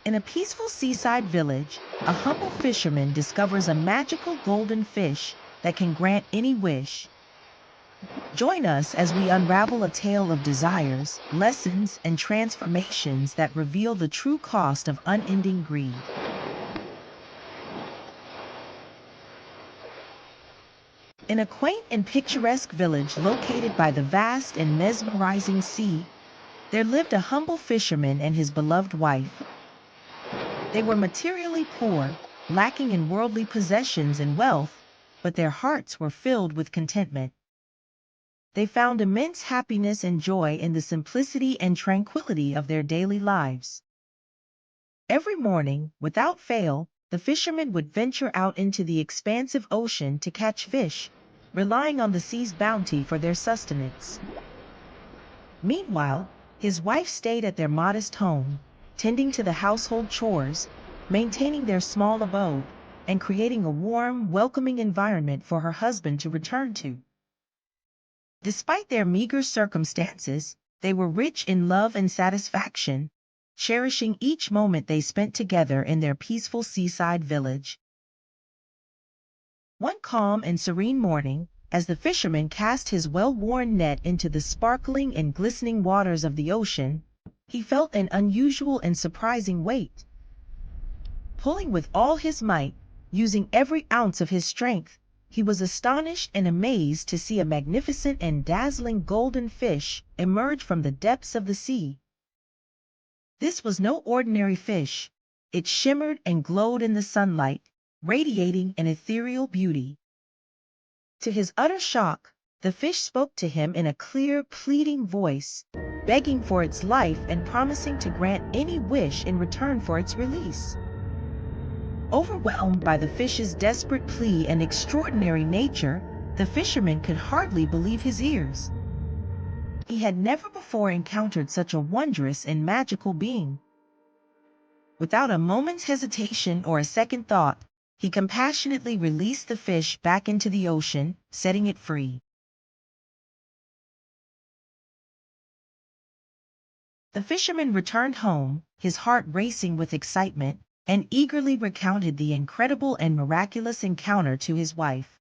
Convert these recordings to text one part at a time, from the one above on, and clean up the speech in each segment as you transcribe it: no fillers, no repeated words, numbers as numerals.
In a peaceful seaside village, a humble fisherman discovers a magical golden fish that can grant any wish. Join us as we unravel a tale of desires, lessons, and transformations that reveal the true cost of unending greed. In a quaint and picturesque village located by the vast and mesmerizing sea, there lived a humble fisherman and his beloved wife. They were materially poor, lacking in worldly possessions and wealth, but their hearts were filled with contentment. They found immense happiness and joy in the simplicity and tranquility of their daily lives. Every morning, without fail, the fishermen would venture out into the expansive ocean to catch fish, relying on the sea's bounty for their sustenance. Meanwhile, his wife stayed at their modest home, tending to the household chores, maintaining their small abode, and creating a warm, welcoming environment for her husband to return to. Despite their meager circumstances, they were rich in love and satisfaction, cherishing each moment they spent together in their peaceful seaside village. One calm and serene morning, as the fisherman cast his well-worn net into the sparkling and glistening waters of the ocean, he felt an unusual and surprising weight. Pulling with all his might, using every ounce of his strength, he was astonished and amazed to see a magnificent and dazzling golden fish emerge from the depths of the sea. This was no ordinary fish. It shimmered and glowed in the sunlight, radiating an ethereal beauty. To his utter shock, the fish spoke to him in a clear, pleading voice, begging for its life and promising to grant any wish in return for its release. Overwhelmed by the fish's desperate plea and extraordinary nature, the fisherman could hardly believe his ears. He had never before encountered such a wondrous and magical being. Without a moment's hesitation or a second thought, he compassionately released the fish back into the ocean, setting it free. The fisherman returned home, his heart racing with excitement, and eagerly recounted the incredible and miraculous encounter to his wife.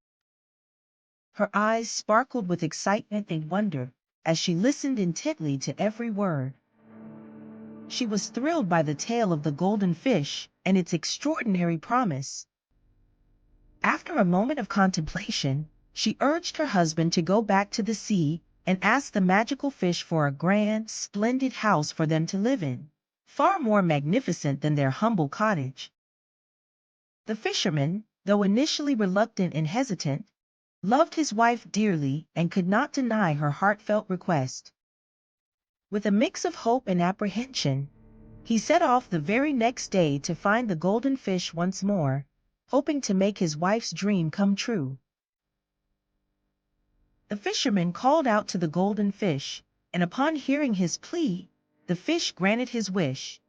Her eyes sparkled with excitement and wonder as she listened intently to every word. She was thrilled by the tale of the golden fish and its extraordinary promise. After a moment of contemplation, she urged her husband to go back to the sea and ask the magical fish for a grand, splendid house for them to live in, far more magnificent than their humble cottage. The fisherman, though initially reluctant and hesitant, loved his wife dearly and could not deny her heartfelt request. With a mix of hope and apprehension, he set off the very next day to find the golden fish once more, hoping to make his wife's dream come true. The fisherman called out to the golden fish, and upon hearing his plea, the fish granted his wish.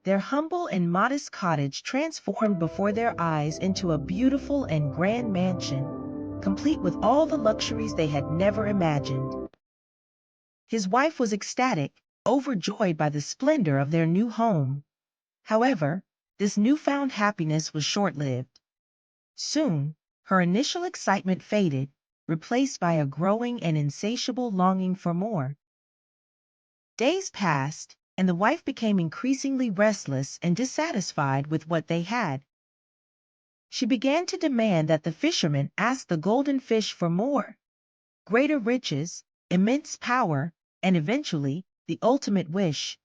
Their humble and modest cottage transformed before their eyes into a beautiful and grand mansion, complete with all the luxuries they had never imagined. His wife was ecstatic, overjoyed by the splendor of their new home. However, this newfound happiness was short-lived. Soon, her initial excitement faded, replaced by a growing and insatiable longing for more. Days passed, and the wife became increasingly restless and dissatisfied with what they had. She began to demand that the fisherman ask the golden fish for more, greater riches, immense power, and eventually, the ultimate wish,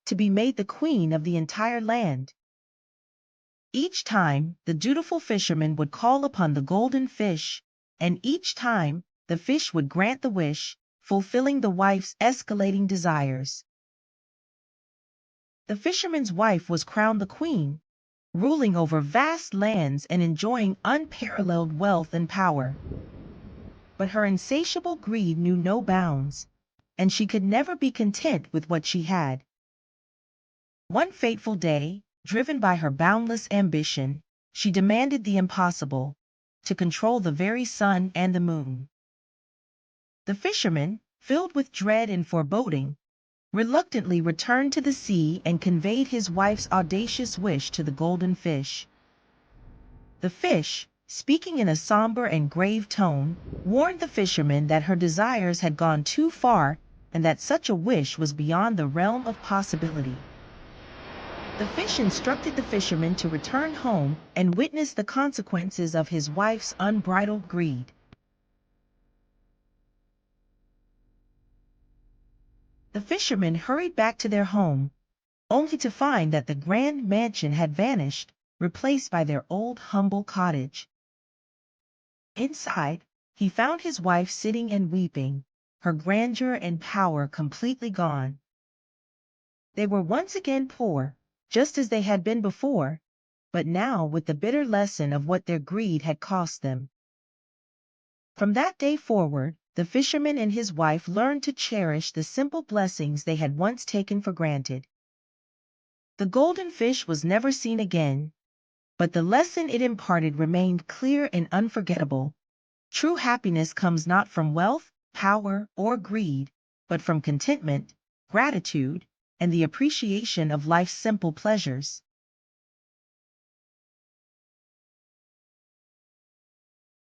to be made the queen of the entire land. Each time, the dutiful fisherman would call upon the golden fish, and each time, the fish would grant the wish, fulfilling the wife's escalating desires. The fisherman's wife was crowned the queen, ruling over vast lands and enjoying unparalleled wealth and power. But her insatiable greed knew no bounds, and she could never be content with what she had. One fateful day, driven by her boundless ambition, she demanded the impossible, to control the very sun and the moon. The fisherman, filled with dread and foreboding, reluctantly returned to the sea and conveyed his wife's audacious wish to the golden fish. The fish, speaking in a somber and grave tone, warned the fisherman that her desires had gone too far and that such a wish was beyond the realm of possibility. The fish instructed the fisherman to return home and witness the consequences of his wife's unbridled greed. The fishermen hurried back to their home, only to find that the grand mansion had vanished, replaced by their old humble cottage. Inside, he found his wife sitting and weeping, her grandeur and power completely gone. They were once again poor, just as they had been before, but now with the bitter lesson of what their greed had cost them. From that day forward, the fisherman and his wife learned to cherish the simple blessings they had once taken for granted. The golden fish was never seen again, but the lesson it imparted remained clear and unforgettable. True happiness comes not from wealth, power, or greed, but from contentment, gratitude, and the appreciation of life's simple pleasures.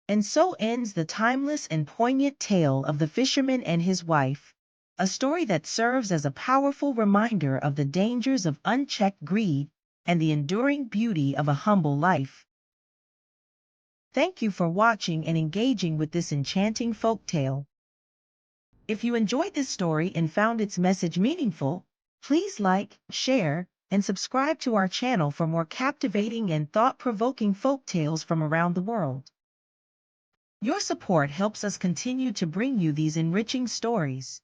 And so ends the timeless and poignant tale of the fisherman and his wife, a story that serves as a powerful reminder of the dangers of unchecked greed and the enduring beauty of a humble life. Thank you for watching and engaging with this enchanting folktale. If you enjoyed this story and found its message meaningful, please like, share, and subscribe to our channel for more captivating and thought-provoking folktales from around the world. Your support helps us continue to bring you these enriching stories.